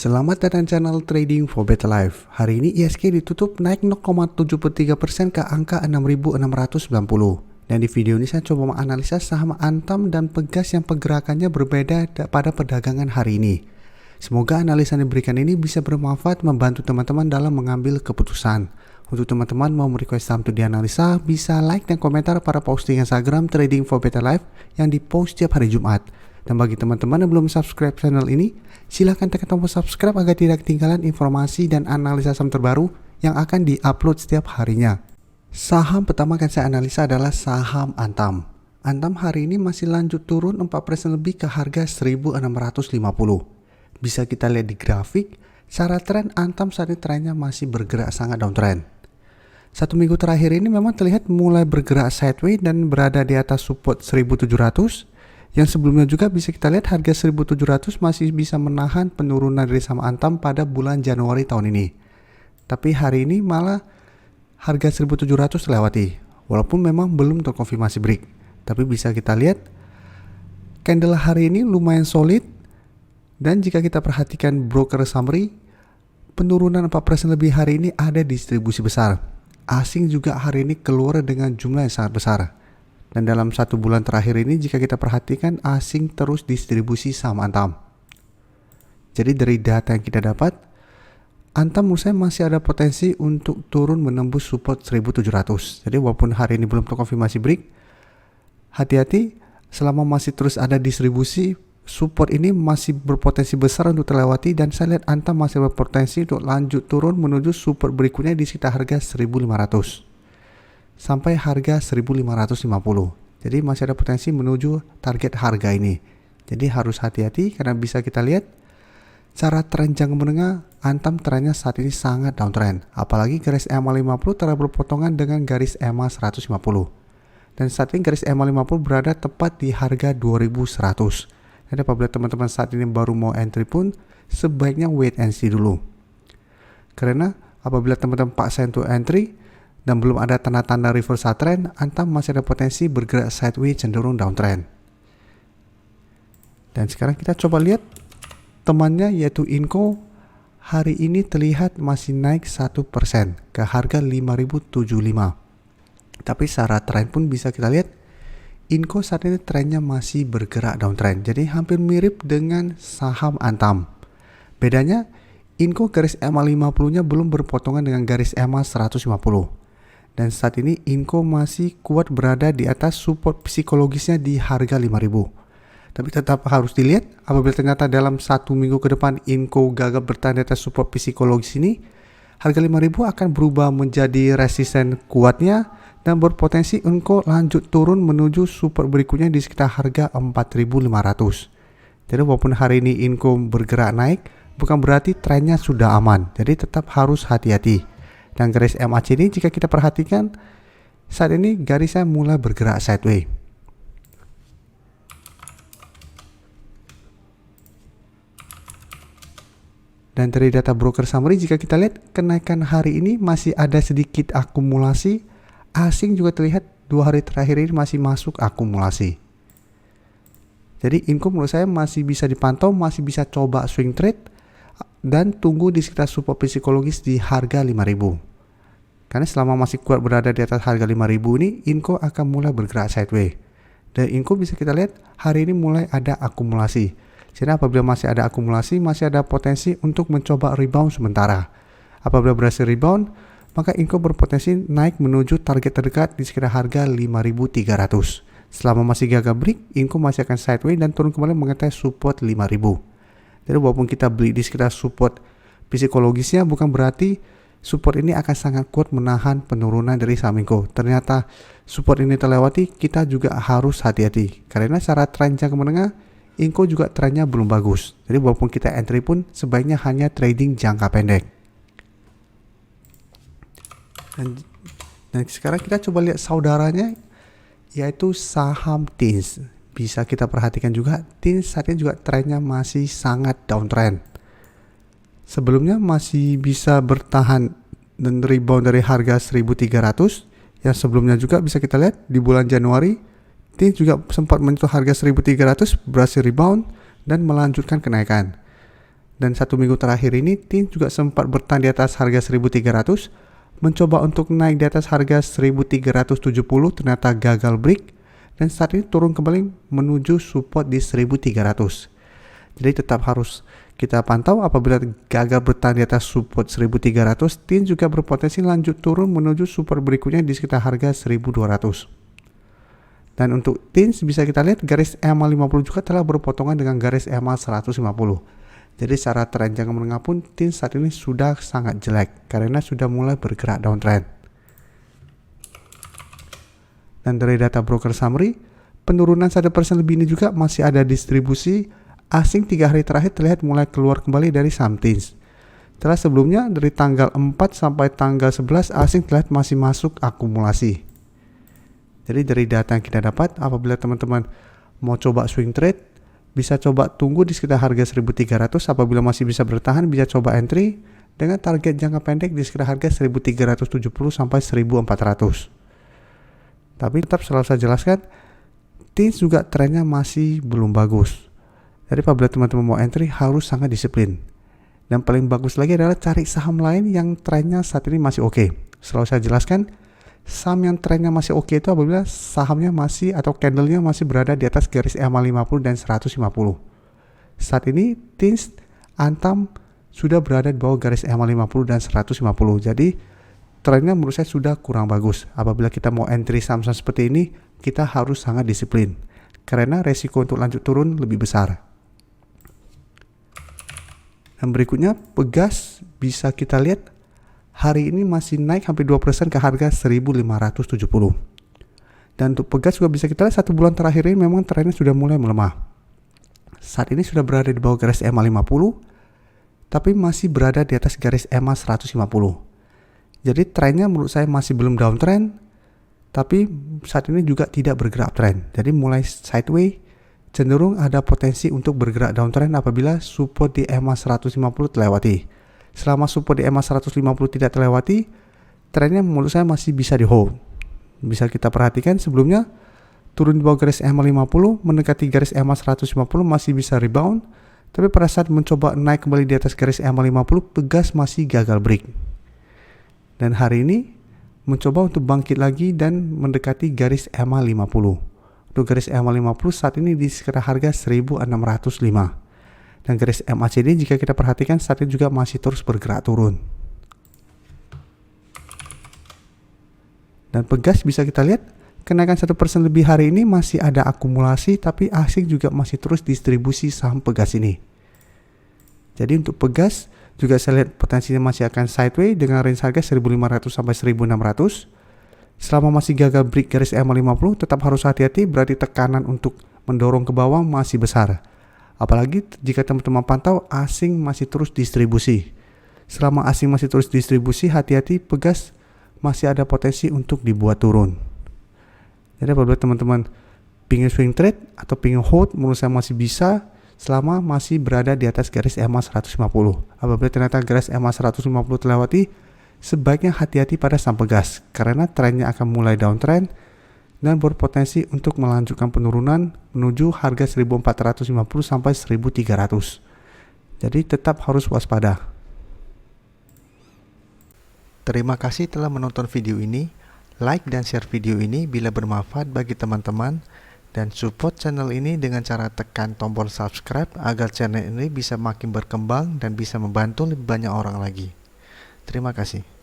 Selamat datang channel Trading for Better Life. Hari ini ISG ditutup naik 0,73% ke angka 6.690. Dan di video ini saya coba menganalisa saham Antam dan Pegas yang pergerakannya berbeda pada perdagangan hari ini. Semoga analisa yang diberikan ini bisa bermanfaat membantu teman-teman dalam mengambil keputusan. Untuk teman-teman mau request saham untuk dianalisa, bisa like dan komentar pada posting Instagram Trading for Better Life yang dipost setiap hari Jumat. Dan bagi teman-teman yang belum subscribe channel ini, silahkan tekan tombol subscribe agar tidak ketinggalan informasi dan analisa saham terbaru yang akan diupload setiap harinya. Saham pertama akan saya analisa adalah saham Antam. Antam hari ini masih lanjut turun 4% lebih ke harga 1.650. Bisa kita lihat di grafik, secara tren Antam saat ini trennya masih bergerak sangat downtrend. Satu minggu terakhir ini memang terlihat mulai bergerak sideways dan berada di atas support 1.700. Yang sebelumnya juga bisa kita lihat harga 1.700 masih bisa menahan penurunan dari saham Antam pada bulan Januari tahun ini. Tapi hari ini malah harga 1.700 terlewati. Walaupun memang belum terkonfirmasi break. Tapi bisa kita lihat candle hari ini lumayan solid. Dan jika kita perhatikan broker summary, penurunan 4% lebih hari ini ada distribusi besar. Asing juga hari ini keluar dengan jumlah yang sangat besar. Dan dalam satu bulan terakhir ini jika kita perhatikan asing terus distribusi saham Antam. Jadi dari data yang kita dapat, Antam menurut saya masih ada potensi untuk turun menembus support 1.700. Jadi walaupun hari ini belum terkonfirmasi break, hati-hati selama masih terus ada distribusi, support ini masih berpotensi besar untuk terlewati dan saya lihat Antam masih berpotensi untuk lanjut turun menuju support berikutnya di sekitar harga 1.500. Sampai harga 1.550. Jadi masih ada potensi menuju target harga ini. Jadi harus hati-hati karena bisa kita lihat cara tren jangka menengah Antam trennya saat ini sangat downtrend. Apalagi garis EMA 50 telah berpotongan dengan garis EMA 150. Dan saat ini garis EMA 50 berada tepat di harga 2.100. Jadi apabila teman-teman saat ini baru mau entry pun sebaiknya wait and see dulu. Karena apabila teman-teman paksa untuk entry dan belum ada tanda-tanda reversal trend, Antam masih ada potensi bergerak sideways cenderung downtrend. Dan sekarang kita coba lihat temannya yaitu Inco hari ini terlihat masih naik 1% ke harga 5.075. Tapi secara trend pun bisa kita lihat Inco saat ini trennya masih bergerak downtrend. Jadi hampir mirip dengan saham Antam. Bedanya Inco garis EMA 50-nya belum berpotongan dengan garis EMA 150. Dan saat ini Inco masih kuat berada di atas support psikologisnya di harga 5.000. Tapi tetap harus dilihat apabila ternyata dalam satu minggu ke depan Inco gagal bertahan di atas support psikologis ini, harga 5.000 akan berubah menjadi resisten kuatnya dan berpotensi Inco lanjut turun menuju support berikutnya di sekitar harga 4.500. Jadi walaupun hari ini Inco bergerak naik, bukan berarti trennya sudah aman. Jadi tetap harus hati-hati. Dan garis MACD ini jika kita perhatikan saat ini garisnya mulai bergerak sideways. Dan dari data broker summary jika kita lihat kenaikan hari ini masih ada sedikit akumulasi. Asing juga terlihat 2 hari terakhir ini masih masuk akumulasi. Jadi Inco menurut saya masih bisa dipantau, masih bisa coba swing trade dan tunggu di sekitar support psikologis di harga 5.000. Karena selama masih kuat berada di atas harga 5.000 ini, Inco akan mulai bergerak sideways. Dan Inco bisa kita lihat hari ini mulai ada akumulasi. Jadi apabila masih ada akumulasi, masih ada potensi untuk mencoba rebound sementara. Apabila berhasil rebound, maka Inco berpotensi naik menuju target terdekat di sekitar harga 5.300. Selama masih gagal break, Inco masih akan sideways dan turun kembali mengetes support 5.000. Jadi walaupun kita beli di sekitar support psikologisnya, bukan berarti support ini akan sangat kuat menahan penurunan dari saham Inco. Ternyata support ini terlewati, kita juga harus hati-hati. Karena secara tren jangka menengah, Inco juga trennya belum bagus. Jadi walaupun kita entry pun sebaiknya hanya trading jangka pendek. Dan sekarang kita coba lihat saudaranya yaitu saham TINS. Bisa kita perhatikan juga TINS saat ini juga trennya masih sangat downtrend. Sebelumnya masih bisa bertahan dan rebound dari harga 1.300. Yang sebelumnya juga bisa kita lihat di bulan Januari TINS juga sempat menyentuh harga 1.300, berhasil rebound dan melanjutkan kenaikan. Dan 1 minggu terakhir ini TINS juga sempat bertahan di atas harga 1300, mencoba untuk naik di atas harga 1370, ternyata gagal break, dan saat ini turun kembali menuju support di 1300. Jadi tetap harus kita pantau. Apabila gagal bertahan di atas support 1300, TINS juga berpotensi lanjut turun menuju support berikutnya di sekitar harga 1200. Dan untuk TINS bisa kita lihat garis EMA 50 juga telah berpotongan dengan garis EMA 150. Jadi secara tren jangka menengah pun TINS saat ini sudah sangat jelek karena sudah mulai bergerak downtrend. Dan dari data broker summary, penurunan 1% lebih ini juga masih ada distribusi asing 3 hari terakhir terlihat mulai keluar kembali dari saham TINS. Setelah sebelumnya dari tanggal 4 sampai tanggal 11 asing terlihat masih masuk akumulasi. Jadi dari data yang kita dapat, apabila teman-teman mau coba swing trade, bisa coba tunggu di sekitar harga 1300. Apabila masih bisa bertahan, bisa coba entry dengan target jangka pendek di sekitar harga 1370 sampai 1400. Tapi tetap selalu saya jelaskan, TINS juga trennya masih belum bagus. Jadi apabila teman-teman mau entry harus sangat disiplin. Dan paling bagus lagi adalah cari saham lain yang trennya saat ini masih oke. Selalu saya jelaskan, saham yang trennya masih oke itu apabila sahamnya masih atau candlenya masih berada di atas garis EMA 50 dan 150. Saat ini TINS Antam sudah berada di bawah garis EMA 50 dan 150. Jadi trennya menurut saya sudah kurang bagus. Apabila kita mau entry saham seperti ini, kita harus sangat disiplin karena resiko untuk lanjut turun lebih besar. Dan berikutnya Pegas bisa kita lihat hari ini masih naik hampir 2% ke harga 1570. Dan untuk Pegas juga bisa kita lihat 1 bulan terakhir ini memang trennya sudah mulai melemah. Saat ini sudah berada di bawah garis EMA 50, tapi masih berada di atas garis EMA 150. Jadi trennya menurut saya masih belum downtrend, tapi saat ini juga tidak bergerak trend. Jadi mulai sideways, cenderung ada potensi untuk bergerak downtrend apabila support di EMA 150 terlewati. Selama support di EMA 150 tidak terlewati, trennya menurut saya masih bisa di hold. Bisa kita perhatikan sebelumnya turun di bawah garis EMA 50, mendekati garis EMA 150 masih bisa rebound, tapi pada saat mencoba naik kembali di atas garis EMA 50, Pegas masih gagal break. Dan hari ini mencoba untuk bangkit lagi dan mendekati garis EMA 50. Untuk garis EMA 50 saat ini di sekitar harga 1605. Dan garis MACD jika kita perhatikan saat ini juga masih terus bergerak turun. Dan Pegas bisa kita lihat kenaikan 1% lebih hari ini masih ada akumulasi, tapi asing juga masih terus distribusi saham Pegas ini. Jadi untuk Pegas juga saya lihat potensinya masih akan sideways dengan range harga 1500 sampai 1600. Selama masih gagal break garis EMA 50 tetap harus hati-hati, berarti tekanan untuk mendorong ke bawah masih besar. Apalagi jika teman-teman pantau asing masih terus distribusi. Selama asing masih terus distribusi, hati-hati, Pegas masih ada potensi untuk dibuat turun. Jadi apabila teman-teman pingin swing trade atau pingin hold, menurut saya masih bisa selama masih berada di atas garis EMA 150. Apabila ternyata garis EMA 150 terlewati, sebaiknya hati-hati pada saham Pegas karena trennya akan mulai downtrend dan berpotensi untuk melanjutkan penurunan menuju harga 1450 sampai 1300. Jadi tetap harus waspada. Terima kasih telah menonton video ini. Like dan share video ini bila bermanfaat bagi teman-teman, dan support channel ini dengan cara tekan tombol subscribe agar channel ini bisa makin berkembang dan bisa membantu lebih banyak orang lagi. Terima kasih.